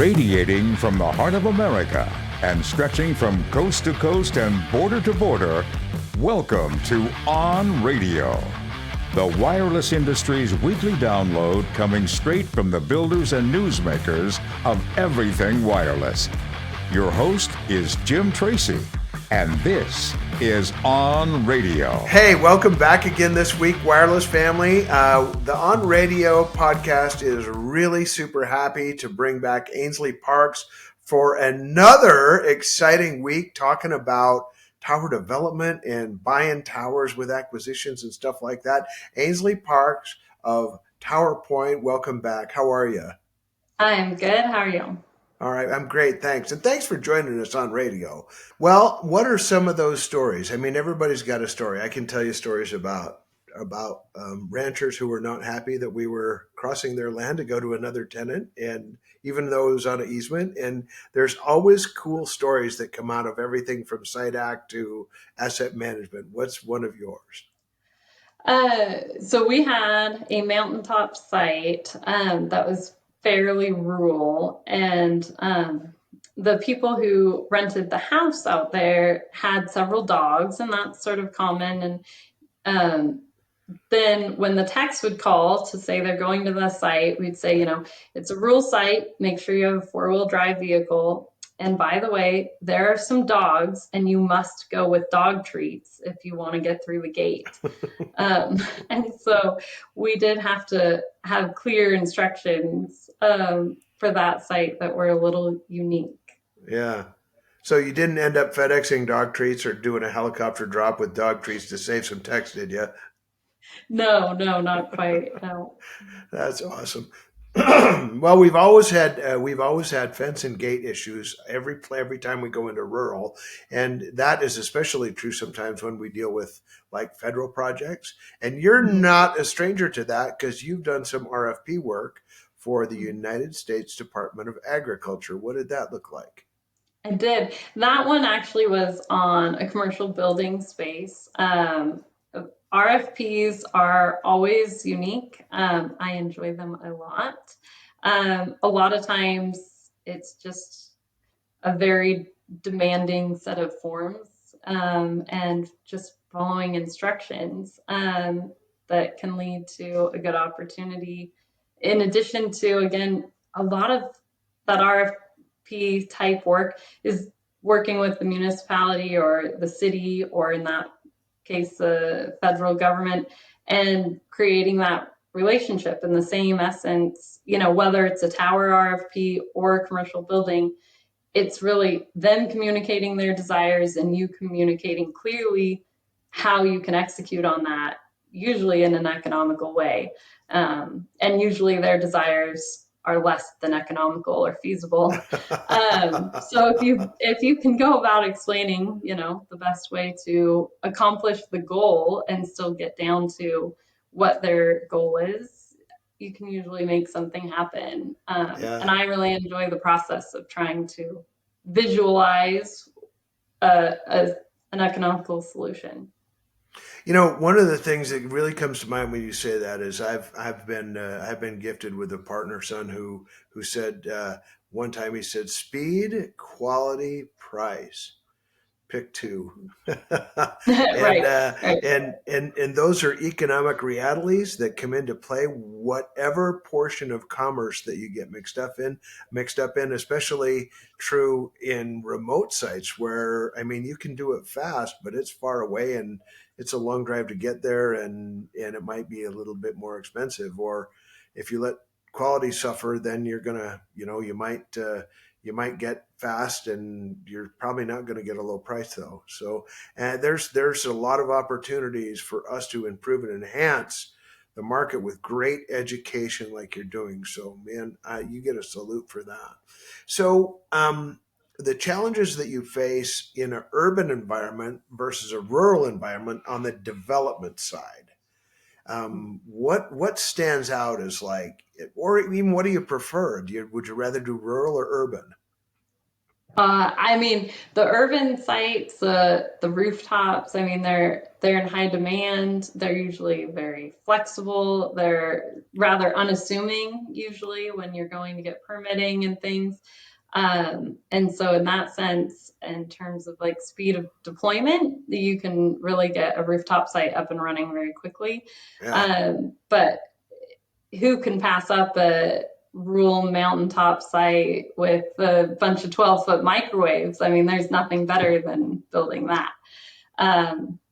Radiating from the heart of America and stretching from coast to coast and border to border, welcome to On Radio, the wireless industry's weekly download coming straight from the builders and newsmakers of everything wireless. Your host is Jim Tracy, and this is On Radio. Hey, welcome back again this week, wireless family. The On Radio podcast is really super happy to bring back Ainsley Parks for another exciting week talking about tower development and buying towers with acquisitions and stuff like that. Ainsley Parks of Towerpoint, welcome back. How are you? I'm good. How are you? All right, I'm great, thanks. And thanks for joining us on radio. Well, what are some of those stories? I mean, everybody's got a story. I can tell you stories about ranchers who were not happy that we were crossing their land to go to another tenant, and even though it was on an easement. And there's always cool stories that come out of everything from site act to asset management. What's one of yours? So we had a mountaintop site that was fairly rural, and the people who rented the house out there had several dogs, and that's sort of common. And then when the techs would call to say they're going to the site, we'd say, it's a rural site, make sure you have a four-wheel drive vehicle. And by the way, there are some dogs, and you must go with dog treats if you want to get through the gate. And so we did have to have clear instructions for that site that were a little unique. Yeah. So you didn't end up FedExing dog treats or doing a helicopter drop with dog treats to save some text, did you? No, not quite. No. That's awesome. Well, we've always had fence and gate issues every time we go into rural, and that is especially true sometimes when we deal with like federal projects. And you're not a stranger to that because you've done some RFP work for the United States Department of Agriculture. What did that look like? I did. That one actually was on a commercial building space. RFPs are always unique. I enjoy them a lot. A lot of times it's just a very demanding set of forms and just following instructions that can lead to a good opportunity. In addition to, again, a lot of that RFP type work is working with the municipality or the city, or in that case, the federal government, and creating that relationship in the same essence, whether it's a tower RFP or a commercial building, it's really them communicating their desires and you communicating clearly how you can execute on that, usually in an economical way. And usually their desires are less than economical or feasible. So if you can go about explaining, the best way to accomplish the goal and still get down to what their goal is, you can usually make something happen. And I really enjoy the process of trying to visualize an economical solution. One of the things that really comes to mind when you say that is I've been gifted with a partner son who said one time, he said, speed, quality, price. Pick two. Right. And those are economic realities that come into play, whatever portion of commerce that you get mixed up in, especially true in remote sites where, you can do it fast, but it's far away and it's a long drive to get there, and it might be a little bit more expensive. Or if you let quality suffer, then you're gonna, you might get fast, and you're probably not going to get a low price though. So there's a lot of opportunities for us to improve and enhance the market with great education like you're doing. So man, you get a salute for that. So the challenges that you face in an urban environment versus a rural environment on the development side, what stands out as like, or even what do you prefer? Would you rather do rural or urban? I mean, the urban sites, the rooftops. I mean, they're in high demand. They're usually very flexible. They're rather unassuming usually when you're going to get permitting and things. And so, in that sense, in terms of like speed of deployment, you can really get a rooftop site up and running very quickly. Yeah. But who can pass up a rural mountaintop site with a bunch of 12-foot microwaves? I mean, there's nothing better than building that.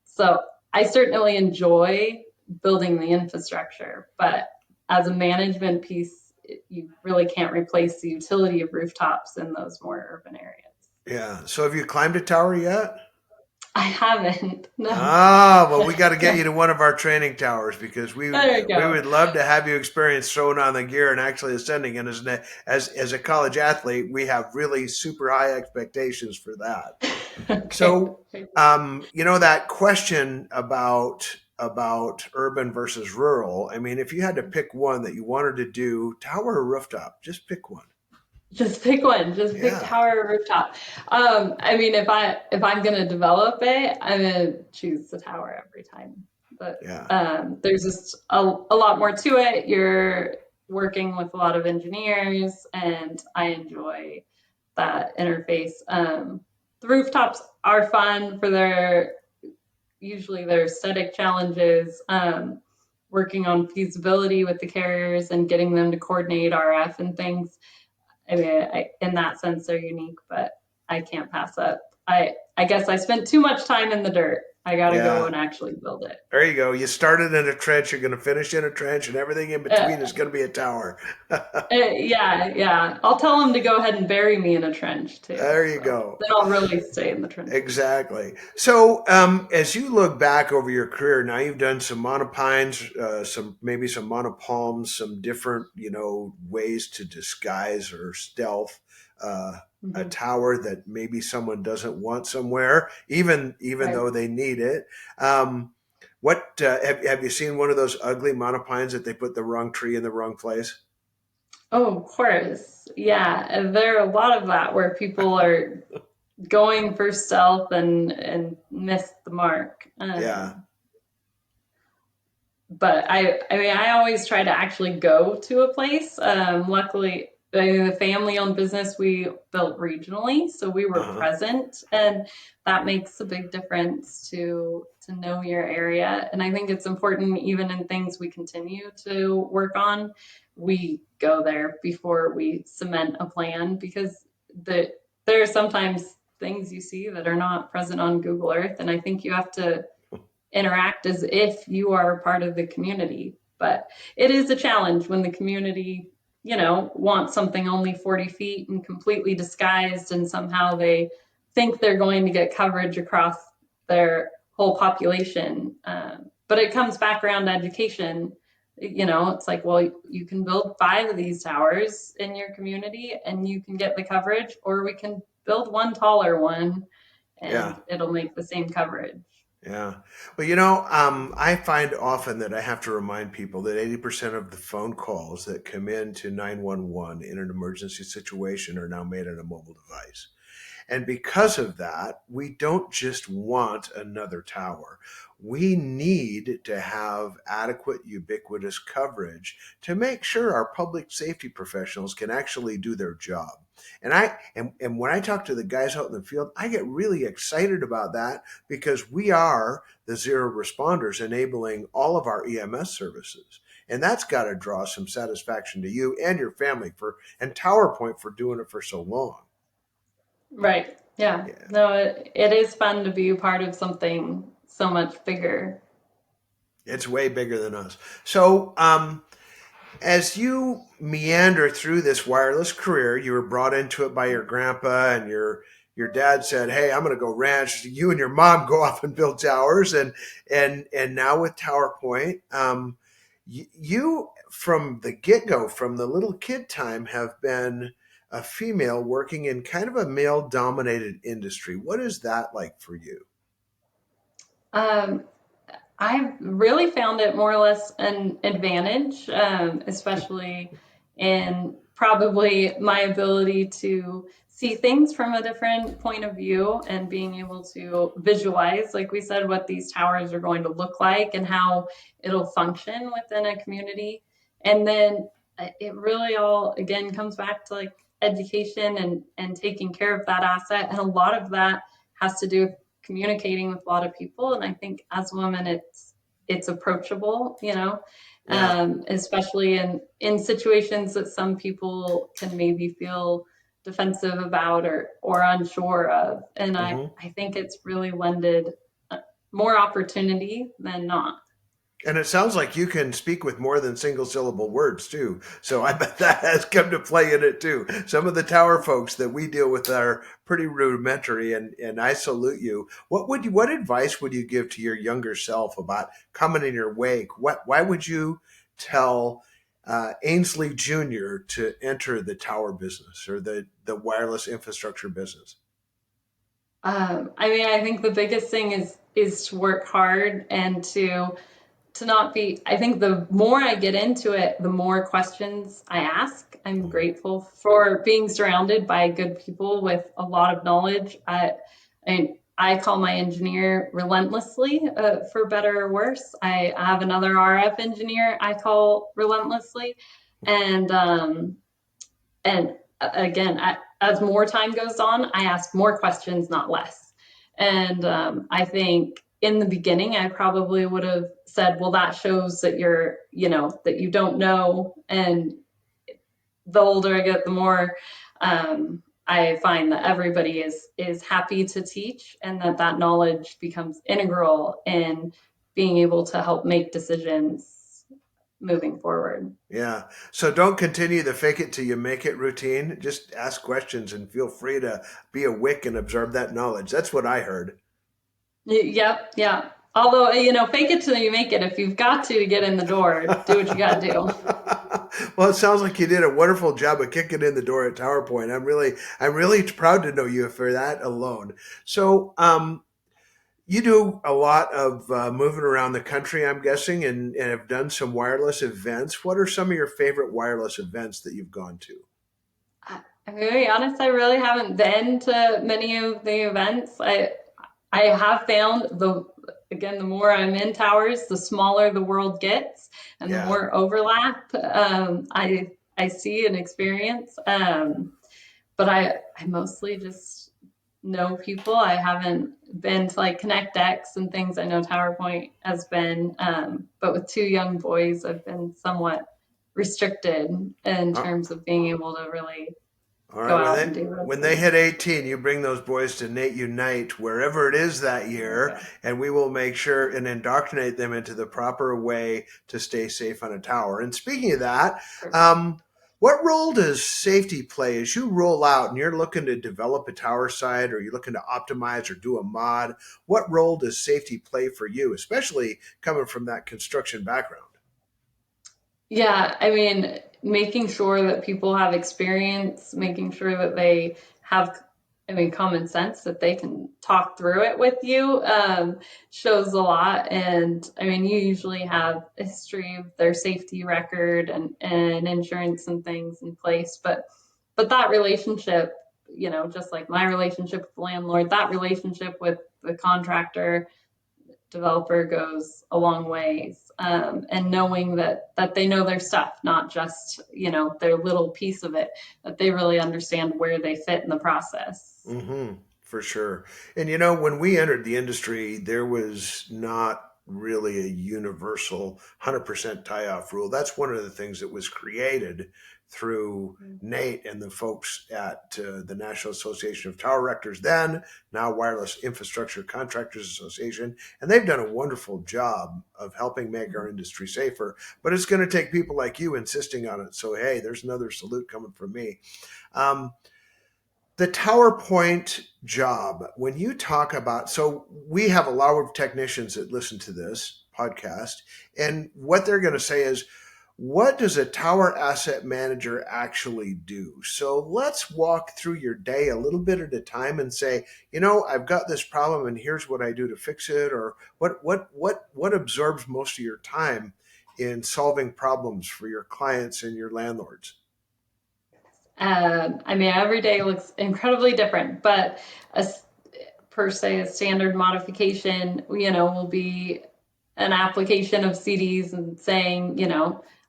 So I certainly enjoy building the infrastructure, but as a management piece, you really can't replace the utility of rooftops in those more urban areas. Yeah. So have you climbed a tower yet? I haven't. No. Ah, well, we got to get you to one of our training towers because There you we go. would love to have you experience throwing on the gear and actually ascending. And as a college athlete, we have really super high expectations for that. Okay. So, that question about urban versus rural. I mean, if you had to pick one that you wanted to do, tower or rooftop, just pick one. Just pick one. Just pick Yeah, tower or rooftop. I mean, if I'm gonna develop it, I'm gonna choose the tower every time. But yeah, there's just a lot more to it. You're working with a lot of engineers, and I enjoy that interface. The rooftops are fun for their aesthetic challenges. Working on feasibility with the carriers and getting them to coordinate RF and things. I mean, in that sense, they're unique, but I can't pass up. I guess I spent too much time in the dirt. I got to go yeah. and actually build it. There you go. You started in a trench, you're going to finish in a trench, and everything in Uh, between is going to be a tower. yeah, yeah. I'll tell them to go ahead and bury me in a trench too. There you So go. then I'll really stay in the trenches. Exactly. So, as you look back over your career, now you've done some monopines, some monopalms, some different, ways to disguise or stealth a Hmm. tower that maybe someone doesn't want somewhere, even Right. though they need it. What have you seen one of those ugly monopines that they put the wrong tree in the wrong place? Oh, of course. Yeah, and there are a lot of that where people are going for stealth and miss the mark. Yeah. But I mean, I always try to actually go to a place. Luckily, I mean, the family-owned business we built regionally, so we Uh were huh. present, and that makes a big difference to know your area. And I think it's important, even in things we continue to work on, we go there before we cement a plan because there are sometimes things you see that are not present on Google Earth, and I think you have to interact as if you are part of the community. But it is a challenge when the community, wants something only 40 feet and completely disguised, and somehow they think they're going to get coverage across their whole population. But it comes back around to education. It's like, well, you can build 5 of these towers in your community and you can get the coverage, or we can build one taller one Yeah. and it'll make the same coverage. Yeah. Well, I find often that I have to remind people that 80% of the phone calls that come in to 911 in an emergency situation are now made on a mobile device. And because of that, we don't just want another tower. We need to have adequate, ubiquitous coverage to make sure our public safety professionals can actually do their job. And when I talk to the guys out in the field, I get really excited about that because we are the zero responders enabling all of our EMS services. And that's got to draw some satisfaction to you and your family and Towerpoint for doing it for so long. Right. Yeah. Yeah. No, it is fun to be a part of something so much bigger. It's way bigger than us. So, as you meander through this wireless career, you were brought into it by your grandpa, and your dad said, "Hey, I'm going to go ranch." You and your mom go off and build towers, and now with TowerPoint, you from the get go, from the little kid time, have been a female working in kind of a male dominated industry. What is that like for you? Um, I really found it more or less an advantage, especially in probably my ability to see things from a different point of view and being able to visualize, like we said, what these towers are going to look like and how it'll function within a community. And then it really all again comes back to like education and taking care of that asset. And a lot of that has to do with communicating with a lot of people. And I think as women, it's approachable, you know, Yeah. especially in situations that some people can maybe feel defensive about or unsure of. And Hmm. I think it's really lended more opportunity than not. And it sounds like you can speak with more than single syllable words too. So I bet that has come to play in it too. Some of the tower folks that we deal with are pretty rudimentary, and I salute you. What advice would you give to your younger self about coming in your wake? Why would you tell Ainsley Jr. to enter the tower business or the wireless infrastructure business? I mean, I think the biggest thing is to work hard and to not be. I think the more I get into it, the more questions I ask. I'm grateful for being surrounded by good people with a lot of knowledge. I call my engineer relentlessly, for better or worse. I have another RF engineer I call relentlessly, and again, as more time goes on, I ask more questions, not less. And I think in the beginning, I probably would have said, well, that shows that that you don't know. And the older I get, the more I find that everybody is happy to teach, and that knowledge becomes integral in being able to help make decisions moving forward. Yeah. So don't continue the fake it till you make it routine. Just ask questions and feel free to be a wick and absorb that knowledge. That's what I heard. Yep, yeah. Although, fake it till you make it. If you've got to get in the door, do what you got to do. Well, it sounds like you did a wonderful job of kicking in the door at Towerpoint. I'm really proud to know you for that alone. So, you do a lot of moving around the country, I'm guessing, and have done some wireless events. What are some of your favorite wireless events that you've gone to? I'm going to be honest, I really haven't been to many of the events. I have found the more I'm in towers, the smaller the world gets, and the Yeah. more overlap I see and experience. But I mostly just know people. I haven't been to like Connect X and things. I know Towerpoint has been, but with two young boys, I've been somewhat restricted in Uh, terms of being able to really All go right, out and do those when they things. hit 18, you bring those boys to Nate Unite wherever it is that year, Okay. and we will make sure and indoctrinate them into the proper way to stay safe on a tower. And speaking of that, Perfect. um, what role does safety play as you roll out and you're looking to develop a tower site or you're looking to optimize or do a mod? What role does safety play for you, especially coming from that construction background? Yeah, I mean, making sure that people have experience, making sure that they have, I mean, common sense that they can talk through it with you, shows a lot. And I mean, you usually have a history of their safety record and insurance and things in place, but that relationship, just like my relationship with the landlord, that relationship with the contractor developer goes a long ways. And knowing that they know their stuff, not just their little piece of it, that they really understand where they fit in the process. Hmm. For sure. And when we entered the industry, there was not really a universal 100% tie-off rule. That's one of the things that was created through Nate and the folks at the National Association of Tower Rectors, then now Wireless Infrastructure Contractors Association, and they've done a wonderful job of helping make our industry safer. But it's going to take people like you insisting on it. So hey, there's another salute coming from me. Um, the tower point job, when you talk about, so we have a lot of technicians that listen to this podcast, and what they're going to say is, what does a tower asset manager actually do? So let's walk through your day a little bit at a time and say, I've got this problem and here's what I do to fix it, or what absorbs most of your time in solving problems for your clients and your landlords. I mean, every day looks incredibly different, but per se, a standard modification, will be an application of CDs and saying,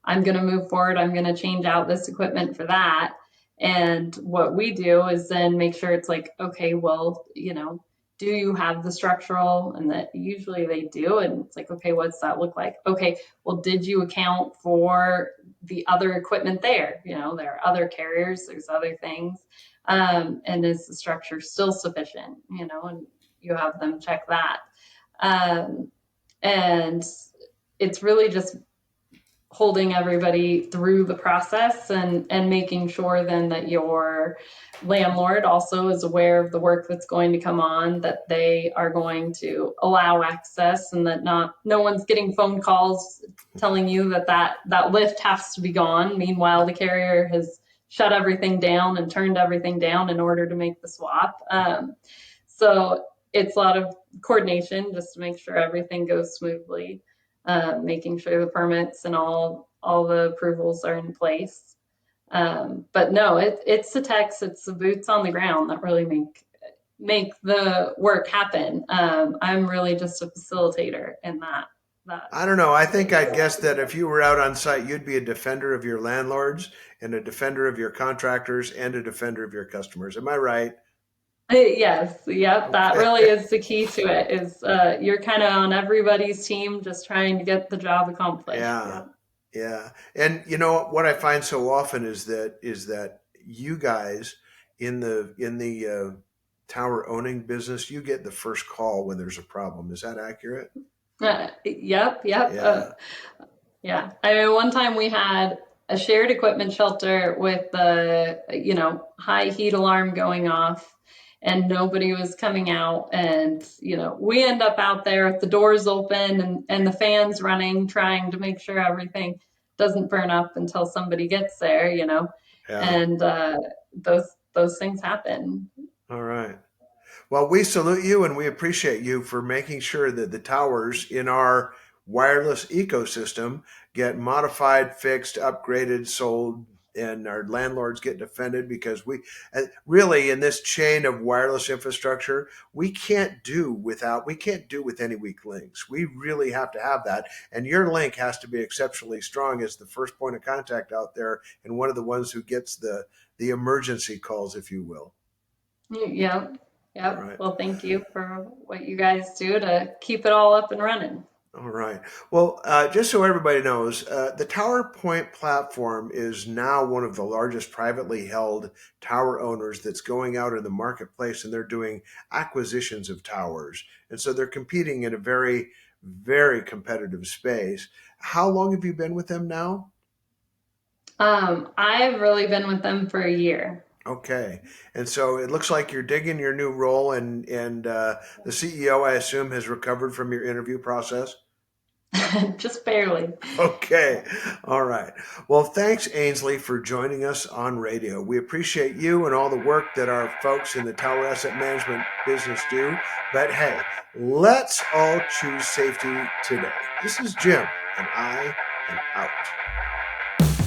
I'm going to move forward, I'm going to change out this equipment for that. And what we do is then make sure it's like, okay, well, do you have the structural? And that usually they do. And it's like, okay, what's that look like? Okay, well, did you account for the other equipment there? There are other carriers, there's other things. And is the structure still sufficient? And you have them check that. And it's really just holding everybody through the process and making sure then that your landlord also is aware of the work that's going to come on, that they are going to allow access, and that no one's getting phone calls telling you that lift has to be gone. Meanwhile, the carrier has shut everything down and turned everything down in order to make the swap. So it's a lot of coordination just to make sure everything goes smoothly. Making sure the permits and all the approvals are in place. But no, it's the techs, it's the boots on the ground that really make the work happen. I'm really just a facilitator in that. I don't know. I think I'd guess that if you were out on site, you'd be a defender of your landlords and a defender of your contractors and a defender of your customers. Am I right? Yes, yep, that Okay. really is the key to it, is you're kind of on everybody's team just trying to get the job accomplished. Yeah. Yeah. Yeah. And what I find so often is that you guys in the tower owning business, you get the first call when there's a problem. Is that accurate? Yep, yep. Yeah. Yeah. I mean, one time we had a shared equipment shelter with the, high heat alarm going off, and nobody was coming out. And, we end up out there with the doors open and the fans running, trying to make sure everything doesn't burn up until somebody gets there. Yeah. And those things happen. All right. Well, we salute you and we appreciate you for making sure that the towers in our wireless ecosystem get modified, fixed, upgraded, sold, and our landlords get defended, because we really, in this chain of wireless infrastructure, we can't do with any weak links. We really have to have that. And your link has to be exceptionally strong as the first point of contact out there, and one of the ones who gets the emergency calls, if you will. Yep. All Yep. right. Well, thank you for what you guys do to keep it all up and running. All right. Well, just so everybody knows, the Towerpoint platform is now one of the largest privately held tower owners that's going out in the marketplace, and they're doing acquisitions of towers. And so they're competing in a very, very competitive space. How long have you been with them now? I've really been with them for a year. Okay. And so it looks like you're digging your new role, and the CEO, I assume, has recovered from your interview process. Just barely. Okay. All right. Well, thanks, Ainsley, for joining us on radio. We appreciate you and all the work that our folks in the tower asset management business do. But hey, let's all choose safety today. This is Jim, and I am out.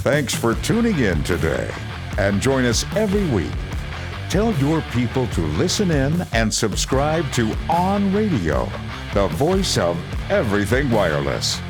Thanks for tuning in today, and join us every week. Tell your people to listen in and subscribe to On Radio, the voice of everything wireless.